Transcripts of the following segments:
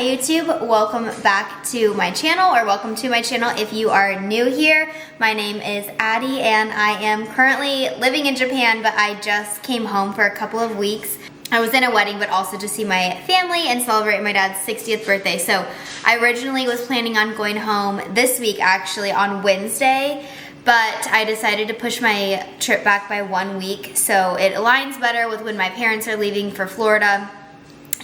YouTube, welcome back to my channel, or welcome to my channel if you are new here. My name is Addie and I am currently living in Japan, but I just came home for a couple of weeks. I was in a wedding, but also to see my family and celebrate my dad's 60th birthday. So I originally was planning on going home this week, actually on Wednesday, but I decided to push my trip back by 1 week so it aligns better with when my parents are leaving for Florida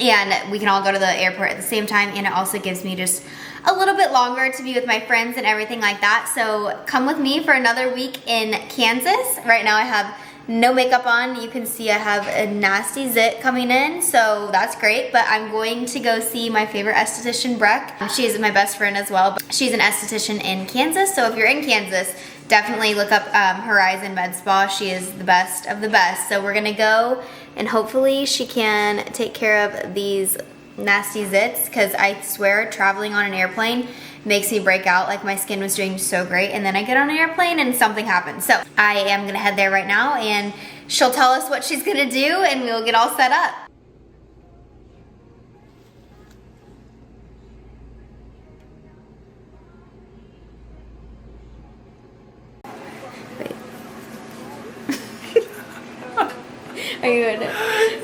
and we can all go to the airport at the same time, and it also gives me just a little bit longer to be with my friends and everything like that. So come with me for another week in Kansas. Right now I have no makeup on. You can see I have a nasty zit coming in, so that's great. But I'm going to go see my favorite esthetician, Breck. She's my best friend as well. But she's an esthetician in Kansas, so if you're in Kansas, definitely look up Horizon Med Spa. She is the best of the best. So we're gonna go and hopefully she can take care of these nasty zits, because I swear traveling on an airplane makes me break out. Like, my skin was doing so great and then I get on an airplane and something happens. So I am gonna head there right now and she'll tell us what she's gonna do and we'll get all set up. Are you in it?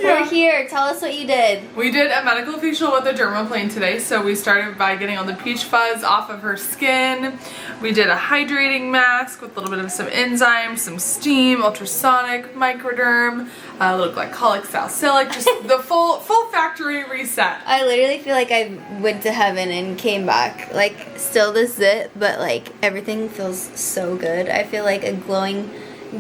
Yeah. We're here. Tell us what you did. We did a medical facial with a dermaplane today. So we started by getting all the peach fuzz off of her skin. We did a hydrating mask with a little bit of some enzymes, some steam, ultrasonic, microderm, a little glycolic salicylic, just the full factory reset. I literally feel like I went to heaven and came back. Like, still this zit, but like everything feels so good. I feel like a glowing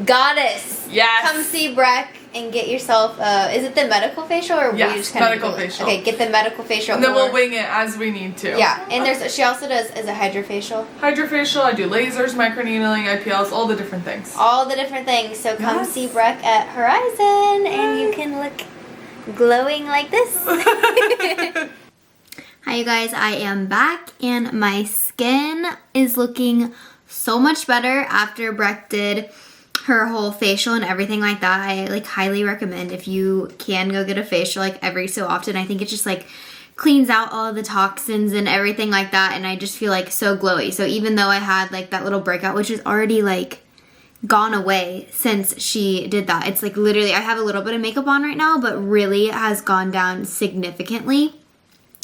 goddess. Yes. Come see Breck and get yourself, is it the medical facial, or yes, will you just kind medical of facial. Okay, get the medical facial. And then we'll wing it as we need to. Yeah, and she also does as a hydrofacial. Hydrofacial, I do lasers, microneedling, IPLs, all the different things. All the different things. So come see Breck at Horizon and you can look glowing like this. Hi you guys, I am back and my skin is looking so much better after Breck did her whole facial and everything like that. I like highly recommend if you can go get a facial like every so often. I think it just like cleans out all of the toxins and everything like that, and I just feel like so glowy. So even though I had like that little breakout, which is already like gone away since she did that, it's like literally I have a little bit of makeup on right now, but really it has gone down significantly.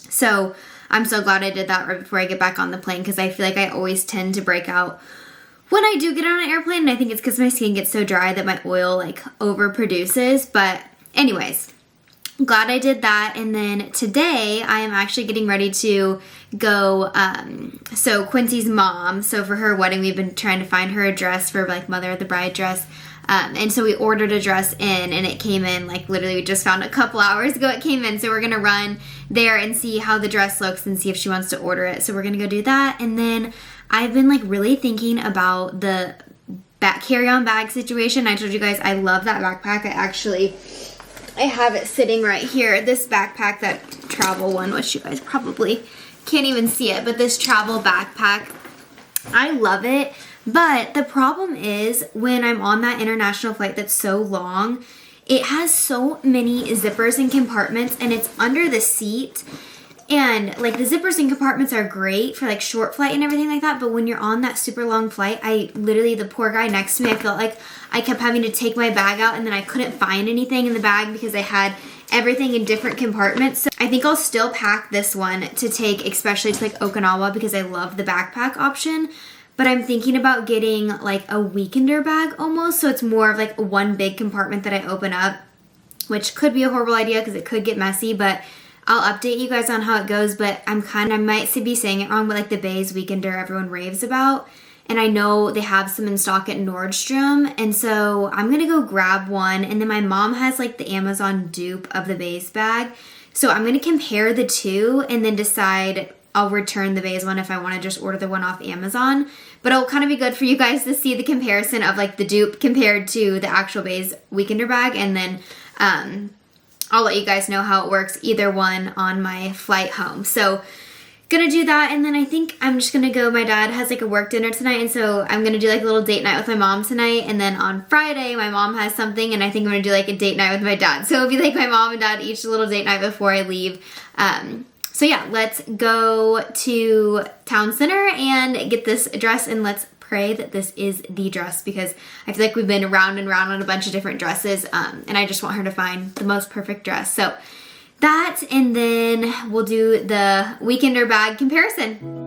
So I'm so glad I did that right before I get back on the plane, because I feel like I always tend to break out when I do get on an airplane, and I think it's because my skin gets so dry that my oil like overproduces. But anyways, I'm glad I did that. And then today I am actually getting ready to go, so Quincy's mom, so for her wedding we've been trying to find her a dress for like mother of the bride dress. And so we ordered a dress in and it came in like literally we just found a couple hours ago it came in. So we're gonna run there and see how the dress looks and see if she wants to order it. So we're gonna go do that. And then I've been like really thinking about the carry-on bag situation. I told you guys I love that backpack. I have it sitting right here. This backpack, that travel one, which you guys probably can't even see it, but this travel backpack, I love it. But the problem is when I'm on that international flight that's so long, it has so many zippers and compartments and it's under the seat. And like the zippers and compartments are great for like short flight and everything like that, but when you're on that super long flight, the poor guy next to me, I felt like I kept having to take my bag out and then I couldn't find anything in the bag because I had everything in different compartments. So I think I'll still pack this one to take, especially to like Okinawa, because I love the backpack option. But I'm thinking about getting like a weekender bag almost, so it's more of like one big compartment that I open up, which could be a horrible idea because it could get messy, but I'll update you guys on how it goes. But I might be saying it wrong, but like the BEIS weekender everyone raves about, and I know they have some in stock at Nordstrom, and so I'm gonna go grab one. And then my mom has like the Amazon dupe of the BEIS bag, so I'm gonna compare the two and then decide I'll return the BEIS one if I want to just order the one off Amazon. But it'll kind of be good for you guys to see the comparison of like the dupe compared to the actual BEIS weekender bag, and then I'll let you guys know how it works, either one, on my flight home. So gonna do that, and then I think I'm just gonna go, my dad has like a work dinner tonight, and so I'm gonna do like a little date night with my mom tonight, and then on Friday my mom has something, and I think I'm gonna do like a date night with my dad. So it'll be like my mom and dad each a little date night before I leave. So yeah, let's go to Town Center and get this dress, and let's pray that this is the dress, because I feel like we've been round and round on a bunch of different dresses, and I just want her to find the most perfect dress. So that, and then we'll do the Weekender bag comparison.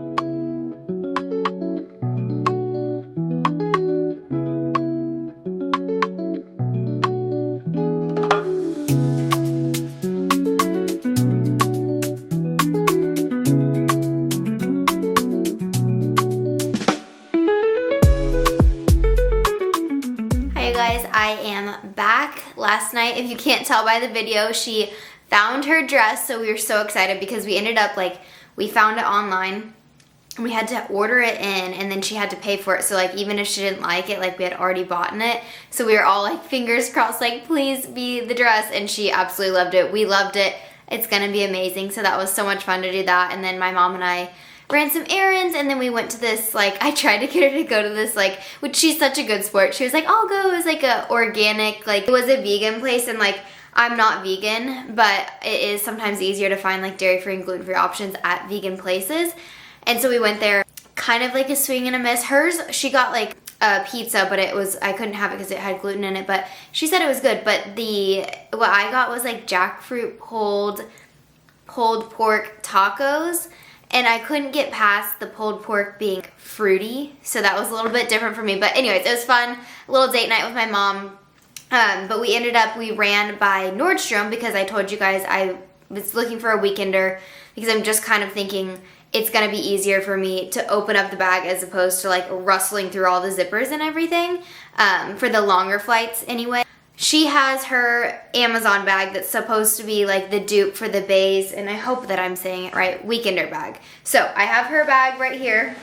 I am back. Last night, if you can't tell by the video, she found her dress, so we were so excited because we ended up, like, we found it online. We had to order it in, and then she had to pay for it. So, like, even if she didn't like it, like, we had already bought it. So we were all, like, fingers crossed, like, please be the dress. And she absolutely loved it. We loved it. It's gonna be amazing. So that was so much fun to do that. And then my mom and I ran some errands, and then we went to this, like, I tried to get her to go to this, like, which she's such a good sport. She was like, I'll go. It was like a organic, like, it was a vegan place, and like, I'm not vegan, but it is sometimes easier to find like dairy-free and gluten-free options at vegan places. And so we went there, kind of like a swing and a miss. Hers, she got like a pizza, but it was, I couldn't have it because it had gluten in it, but she said it was good. But what I got was like jackfruit pulled pork tacos. And I couldn't get past the pulled pork being fruity, so that was a little bit different for me. But anyways, it was fun, a little date night with my mom. But we ran by Nordstrom because I told you guys I was looking for a weekender, because I'm just kind of thinking it's gonna be easier for me to open up the bag as opposed to like rustling through all the zippers and everything, for the longer flights anyway. She has her Amazon bag that's supposed to be like the dupe for the BEIS, and I hope that I'm saying it right, Weekender bag. So I have her bag right here,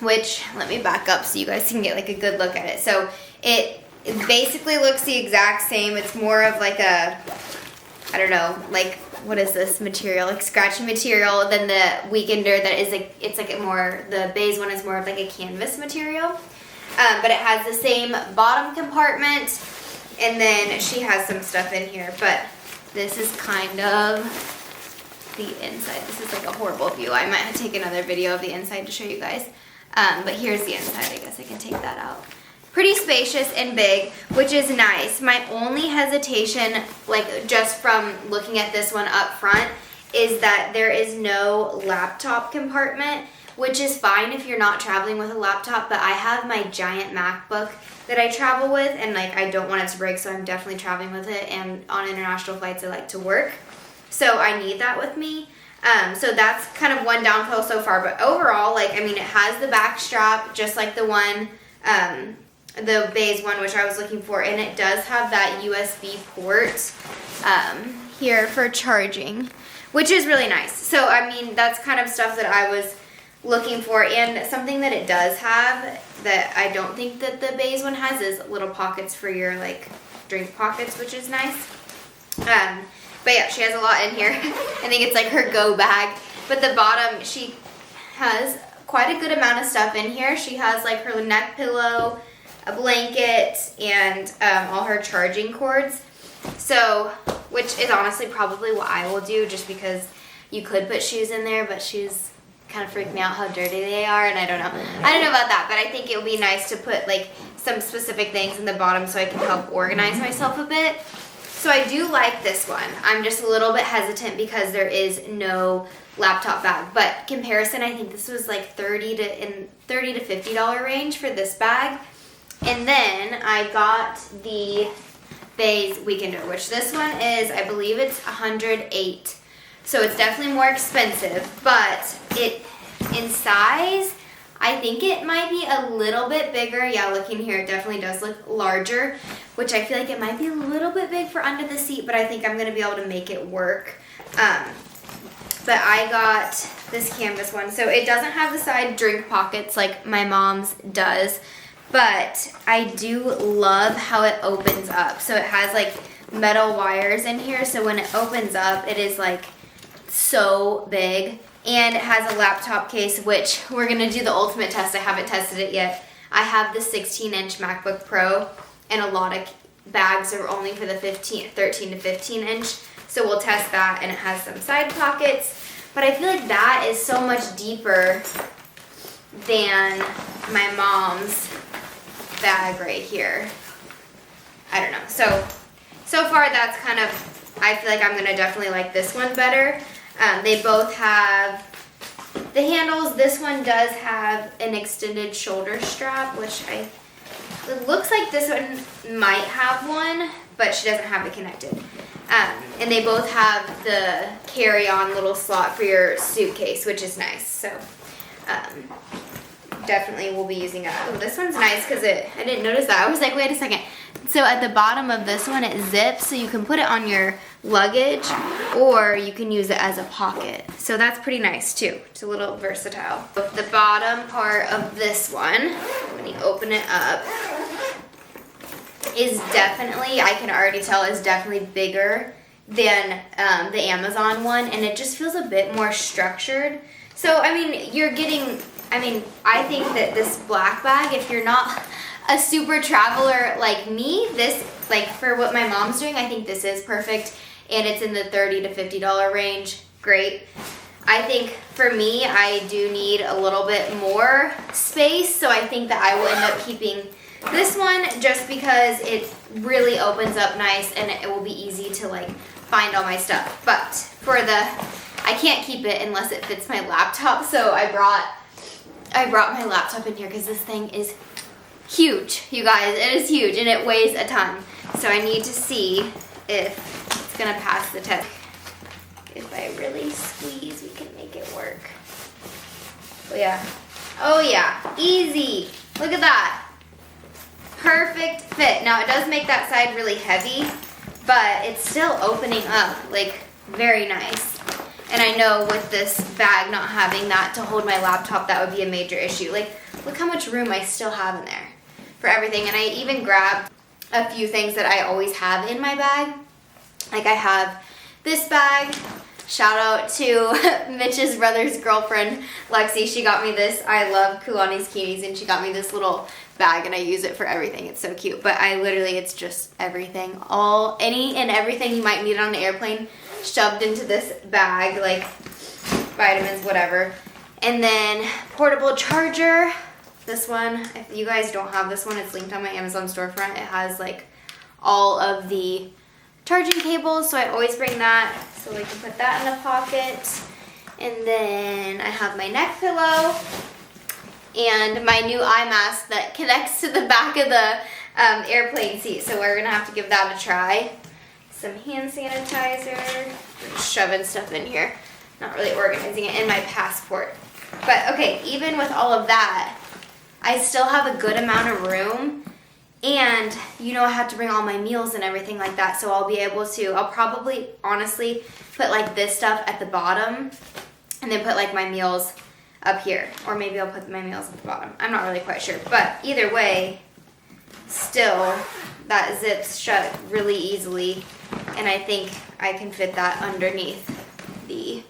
which, let me back up so you guys can get like a good look at it. So it basically looks the exact same. It's more of like a, I don't know, like, what is this material? Like scratchy material than the Weekender that is like, it's like more, the BEIS one is more of like a canvas material. But it has the same bottom compartment. And then she has some stuff in here, but this is kind of the inside. This is like a horrible view. I might take another video of the inside to show you guys. But here's the inside. I guess I can take that out. Pretty spacious and big, which is nice. My only hesitation, like just from looking at this one up front, is that there is no laptop compartment, which is fine if you're not traveling with a laptop, but I have my giant MacBook that I travel with, and like I don't want it to break, so I'm definitely traveling with it, and on international flights I like to work, so I need that with me. So that's kind of one downfall so far, but overall, like, I mean, it has the back strap just like the one, the BEIS one, which I was looking for, and it does have that USB port here for charging, which is really nice. So I mean, that's kind of stuff that I was looking for, and something that it does have that I don't think that the BEIS one has is little pockets for your like drink pockets, which is nice. But yeah, she has a lot in here. I think it's like her go bag. But the bottom, she has quite a good amount of stuff in here. She has like her neck pillow, a blanket, and all her charging cords. So, which is honestly probably what I will do, just because you could put shoes in there, but shoes kind of freak me out how dirty they are, and I don't know about that, but I think it would be nice to put like some specific things in the bottom so I can help organize myself a bit. So I do like this one. I'm just a little bit hesitant because there is no laptop bag, but comparison, I think this was like $30 to $50 range for this bag. And then I got the BEIS Weekender, which this one is, I believe it's $108. So it's definitely more expensive, but it, in size, I think it might be a little bit bigger. Yeah, looking here, it definitely does look larger, which I feel like it might be a little bit big for under the seat, but I think I'm going to be able to make it work. But I got this canvas one. So it doesn't have the side drink pockets like my mom's does, but I do love how it opens up. So it has like metal wires in here, so when it opens up, it is like so big, and it has a laptop case, which we're gonna do the ultimate test. I haven't tested it yet. I have the 16-inch MacBook Pro, and a lot of bags are only for the 13 to 15 inch, so we'll test that. And it has some side pockets, But I feel like that is so much deeper than my mom's bag right here. I don't know. So far that's kind of, I feel like I'm gonna definitely like this one better. They both have the handles. This one does have an extended shoulder strap, which it looks like this one might have one, but she doesn't have it connected. And they both have the carry-on little slot for your suitcase, which is nice. So definitely will be using it. Oh, this one's nice because I didn't notice that. I was like, wait a second. So at the bottom of this one, it zips, so you can put it on your luggage, or you can use it as a pocket. So that's pretty nice too. It's a little versatile. The bottom part of this one, when you open it up, is definitely, I can already tell, is definitely bigger than the Amazon one, and it just feels a bit more structured. So, I mean, I think that this black bag, if you're not a super traveler like me, this, like for what my mom's doing, I think this is perfect, and it's in the $30 to $50 range. Great. I think for me, I do need a little bit more space, so I think that I will end up keeping this one just because it really opens up nice and it will be easy to like find all my stuff. But I can't keep it unless it fits my laptop, so I brought my laptop in here because this thing is huge, you guys. It is huge and it weighs a ton. So I need to see if it's gonna pass the test. If I really squeeze, we can make it work. Oh yeah. Oh yeah, easy. Look at that. Perfect fit. Now it does make that side really heavy, but it's still opening up, like very nice. And I know with this bag not having that to hold my laptop, that would be a major issue. Like, look how much room I still have in there for everything. And I even grabbed a few things that I always have in my bag. Like I have this bag. Shout out to Mitch's brother's girlfriend, Lexi. She got me this. I love Kulani's Keenies, and she got me this little bag, and I use it for everything. It's so cute. But it's just everything. Any and everything you might need on an airplane shoved into this bag, like vitamins, whatever. And then portable charger. This one, if you guys don't have this one, it's linked on my Amazon storefront. It has like all of the charging cables, so I always bring that so we can put that in a pocket. And then I have my neck pillow and my new eye mask that connects to the back of the airplane seat, so we're gonna have to give that a try. Some hand sanitizer. I'm just shoving stuff in here, not really organizing it, and my passport. But okay, even with all of that, I still have a good amount of room. And, I have to bring all my meals and everything like that, so I'll probably, honestly, put like this stuff at the bottom, and then put like my meals up here. Or maybe I'll put my meals at the bottom. I'm not really quite sure. But either way, still, that zips shut really easily, and I think I can fit that underneath the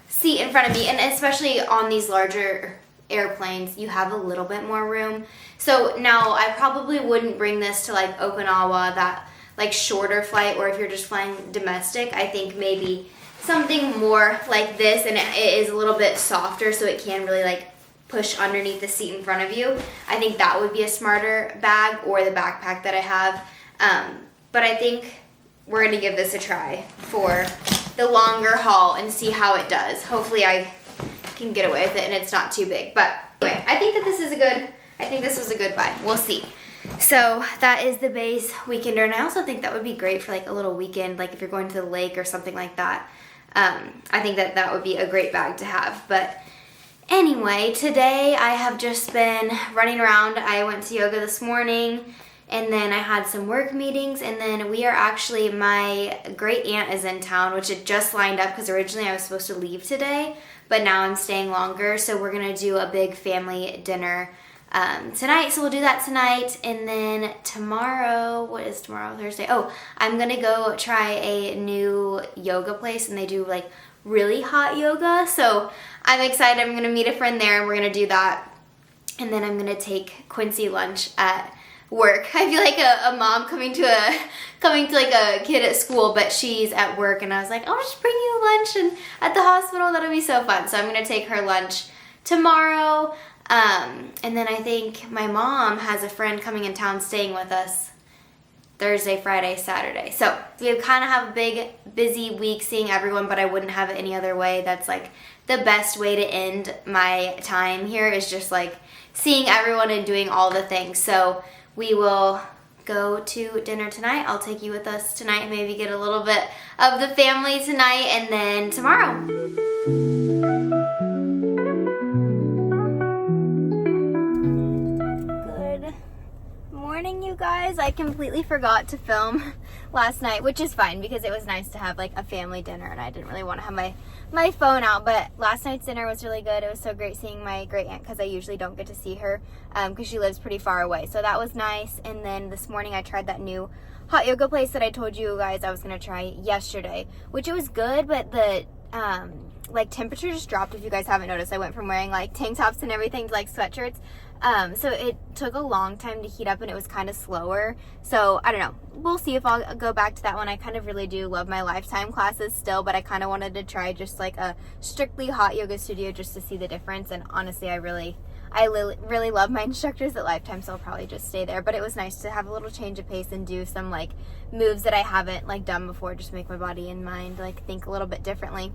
seat in front of me. And especially on these larger airplanes, you have a little bit more room. So now I probably wouldn't bring this to like Okinawa, that like shorter flight, or if you're just flying domestic, I think maybe something more like this, and it is a little bit softer so it can really like push underneath the seat in front of you. I think that would be a smarter bag, or the backpack that I have. But I think we're gonna give this a try for the longer haul and see how it does. Hopefully I can get away with it and it's not too big. But anyway, I think this was a good buy. We'll see. So that is the BEIS weekender, and I also think that would be great for like a little weekend, like if you're going to the lake or something like that. I think that would be a great bag to have. But anyway, today I have just been running around. I went to yoga this morning, and then I had some work meetings, and then my great aunt is in town, which had just lined up because originally I was supposed to leave today, but now I'm staying longer, so we're gonna do a big family dinner tonight, so we'll do that tonight. And then tomorrow, what is tomorrow? Thursday. Oh, I'm gonna go try a new yoga place, and they do like really hot yoga, so I'm excited. I'm gonna meet a friend there, and we're gonna do that. and then I'm gonna take Quincy lunch at work. I feel like a mom coming to like a kid at school, but she's at work, and I was like, I'll just bring you lunch and at the hospital. That'll be so fun. So I'm gonna take her lunch tomorrow. And then I think my mom has a friend coming in town staying with us Thursday, Friday, Saturday. So we kind of have a big, busy week seeing everyone, but I wouldn't have it any other way. That's like the best way to end my time here, is just like seeing everyone and doing all the things. So we will go to dinner tonight. I'll take you with us tonight, maybe get a little bit of the family tonight, and then tomorrow. Morning, you guys. I completely forgot to film last night, which is fine because it was nice to have like a family dinner, and I didn't really want to have my phone out. But last night's dinner was really good. It was so great seeing my great aunt, because I usually don't get to see her because she lives pretty far away, so that was nice. And then this morning I tried that new hot yoga place that I told you guys I was gonna try yesterday, which it was good, but the like temperature just dropped. If you guys haven't noticed, I went from wearing like tank tops and everything to like sweatshirts. So it took a long time to heat up, and it was kind of slower. So I don't know. We'll see if I'll go back to that one. I kind of really do love my Lifetime classes still, but I kind of wanted to try just like a strictly hot yoga studio just to see the difference. And honestly, I really love my instructors at Lifetime, so I'll probably just stay there. But it was nice to have a little change of pace and do some like moves that I haven't like done before, just make my body and mind like think a little bit differently.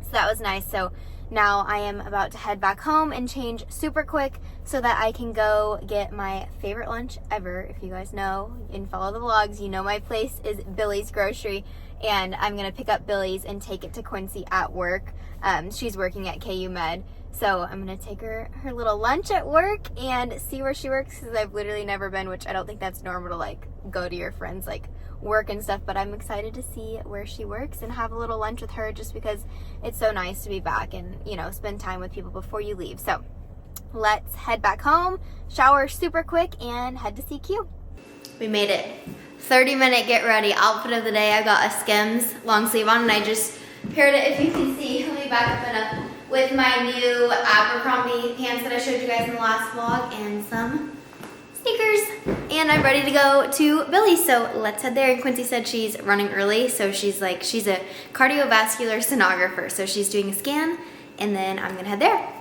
So that was nice. So now I am about to head back home and change super quick so that I can go get my favorite lunch ever. If you guys know and follow the vlogs, you know my place is Billy's Grocery, and I'm going to pick up Billy's and take it to Quincy at work. She's working at KU Med. So I'm going to take her little lunch at work and see where she works, because I've literally never been, which I don't think that's normal to like go to your friends like work and stuff, but I'm excited to see where she works and have a little lunch with her, just because it's so nice to be back and, you know, spend time with people before you leave. So let's head back home, shower super quick, and head to CQ. We made it. 30-minute get ready outfit of the day. I got a Skims long sleeve on, and I just paired it, if you can see, let me back up and up, with my new Abercrombie pants that I showed you guys in the last vlog, and some sneakers, and I'm ready to go to Billy's. So let's head there. And Quincy said she's running early, so she's a cardiovascular sonographer, so she's doing a scan, and then I'm gonna head there.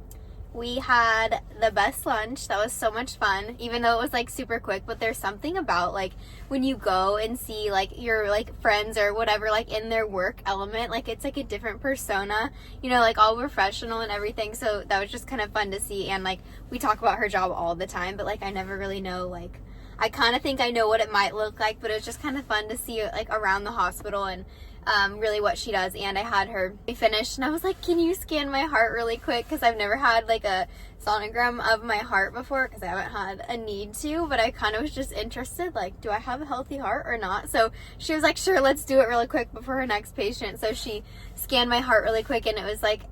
We had the best lunch. That was so much fun, even though it was like super quick. But there's something about like when you go and see like your like friends or whatever like in their work element, like it's like a different persona, you know, like all professional and everything. So that was just kind of fun to see. And like we talk about her job all the time, but like I never really know, like I kind of think I know what it might look like, but it was just kind of fun to see it like around the hospital and really what she does. And I had her finished, and I was like, can you scan my heart really quick, because I've never had like a sonogram of my heart before, because I haven't had a need to, but I kind of was just interested, like, do I have a healthy heart or not? So she was like, sure, let's do it really quick before her next patient. So she scanned my heart really quick, and it was like,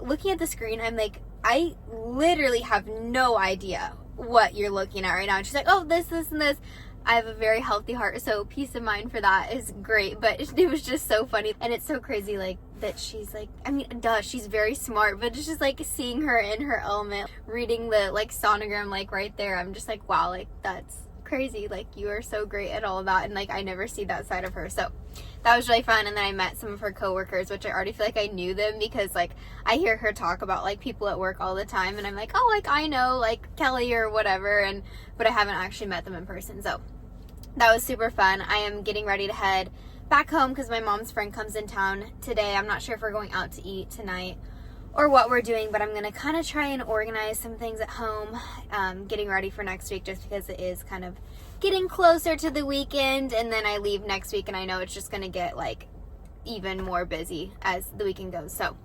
looking at the screen, I'm like, I literally have no idea what you're looking at right now. And she's like, oh, this, and this. I have a very healthy heart, so peace of mind for that is great. But it was just so funny, and it's so crazy like that she's like, I mean, she's very smart, but it's just like seeing her in her element, reading the like sonogram like right there. I'm just like, wow, like that's crazy. Like you are so great at all of that, and like I never see that side of her. So that was really fun. And then I met some of her coworkers, which I already feel like I knew them, because like I hear her talk about like people at work all the time, and I'm like, oh, like I know like Kelly or whatever, but I haven't actually met them in person. So that was super fun. I am getting ready to head back home because my mom's friend comes in town today. I'm not sure if we're going out to eat tonight or what we're doing, but I'm going to kind of try and organize some things at home, getting ready for next week, just because it is kind of getting closer to the weekend, and then I leave next week, and I know it's just going to get like even more busy as the weekend goes. So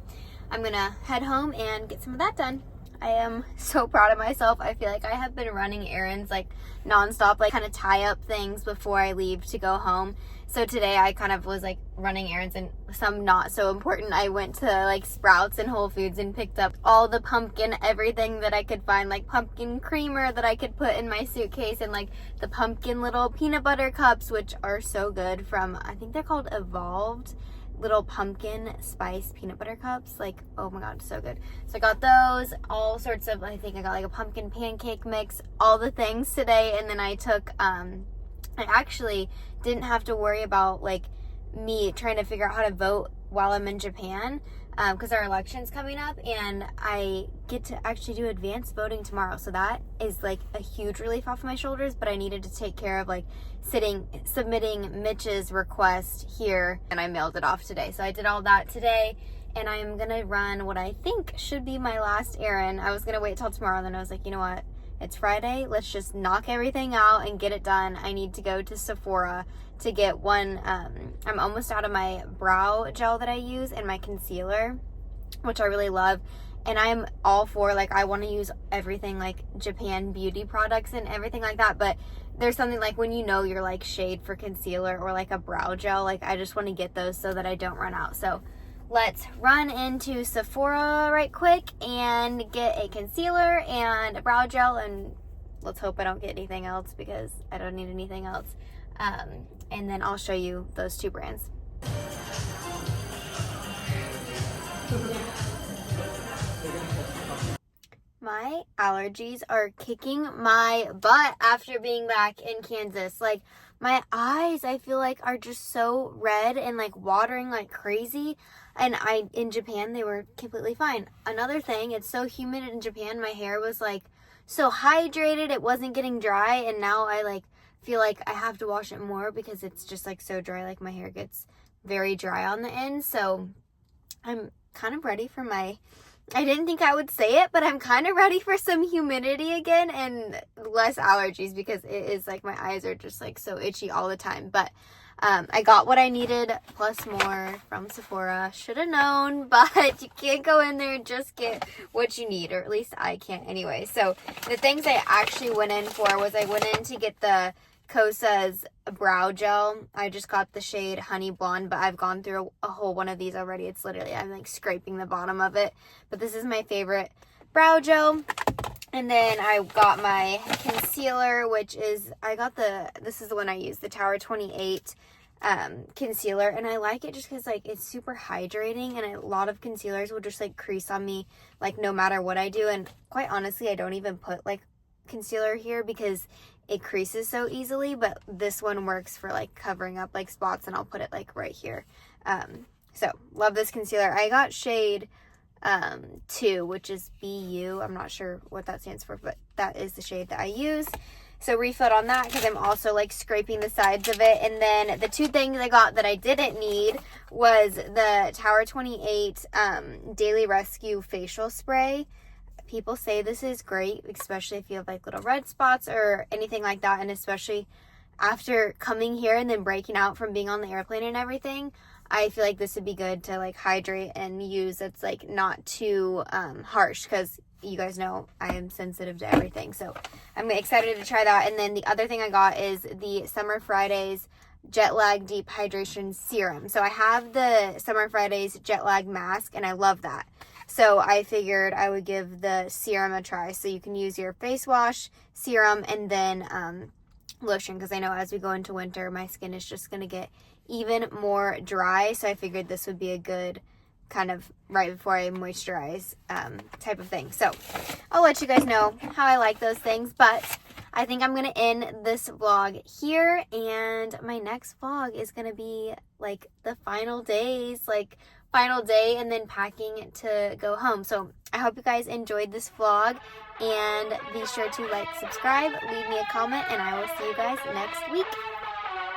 I'm going to head home and get some of that done. I am so proud of myself. I feel like I have been running errands like nonstop, like kind of tie up things before I leave to go home. So today I kind of was like running errands, and some not so important. I went to like Sprouts and Whole Foods and picked up all the pumpkin everything that I could find, like pumpkin creamer that I could put in my suitcase, and like the pumpkin little peanut butter cups, which are so good, from I think they're called Evolved. little pumpkin spice peanut butter cups. Like, oh my god, so good. So I got those, all sorts of, I think I got like a pumpkin pancake mix, all the things today. And then I took, I actually didn't have to worry about like me trying to figure out how to vote while I'm in Japan, because our election's coming up, and I get to actually do advanced voting tomorrow. So that is like a huge relief off my shoulders, but I needed to take care of like submitting Mitch's request here, and I mailed it off today. So I did all that today, and I'm gonna run what I think should be my last errand. I was gonna wait till tomorrow, and then I was like, you know what? It's Friday. Let's just knock everything out and get it done. I need to go to Sephora to get one. I'm almost out of my brow gel that I use and my concealer, which I really love. And I'm all for, like, I want to use everything like Japan beauty products and everything like that. But there's something like when you know you're like shade for concealer or like a brow gel, like I just want to get those so that I don't run out. So let's run into Sephora right quick and get a concealer and a brow gel, and let's hope I don't get anything else because I don't need anything else. And then I'll show you those two brands. My allergies are kicking my butt after being back in Kansas. Like, my eyes, I feel like, are just so red and like watering like crazy. And in Japan, they were completely fine. Another thing, it's so humid in Japan, my hair was like so hydrated, it wasn't getting dry. And now I like feel like I have to wash it more because it's just like so dry. Like my hair gets very dry on the end. So I'm kind of ready for I didn't think I would say it, but I'm kind of ready for some humidity again and less allergies, because it is like my eyes are just like so itchy all the time. But I got what I needed plus more from Sephora. Should have known, but you can't go in there and just get what you need, or at least I can't anyway. So the things I actually went in for was I went in to get the Kosa's brow gel. I just got the shade Honey Blonde, but I've gone through a whole one of these already. It's literally, I'm like scraping the bottom of it. But this is my favorite brow gel. And then I got my concealer, which is, this is the one I use, the Tower 28 concealer. And I like it just because like it's super hydrating, and a lot of concealers will just like crease on me like no matter what I do. And quite honestly, I don't even put like concealer here because it creases so easily, but this one works for like covering up like spots, and I'll put it like right here. So love this concealer. I got shade 2, which is BU. I'm not sure what that stands for, but that is the shade that I use. So refilled on that because I'm also like scraping the sides of it. And then the two things I got that I didn't need was the Tower 28 Daily Rescue facial spray. People say this is great, especially if you have like little red spots or anything like that. And especially after coming here and then breaking out from being on the airplane and everything, I feel like this would be good to like hydrate and use. It's like not too harsh, because you guys know I am sensitive to everything. So I'm excited to try that. And then the other thing I got is the Summer Fridays Jet Lag Deep Hydration Serum. So I have the Summer Fridays Jet Lag Mask, and I love that. So I figured I would give the serum a try. So you can use your face wash, serum, and then lotion, because I know as we go into winter, my skin is just going to get even more dry. So I figured this would be a good kind of right before I moisturize type of thing. So I'll let you guys know how I like those things. But I think I'm going to end this vlog here, and my next vlog is going to be like the final days, like final day and then packing to go home. So I hope you guys enjoyed this vlog, and be sure to like, subscribe, leave me a comment, and I will see you guys next week.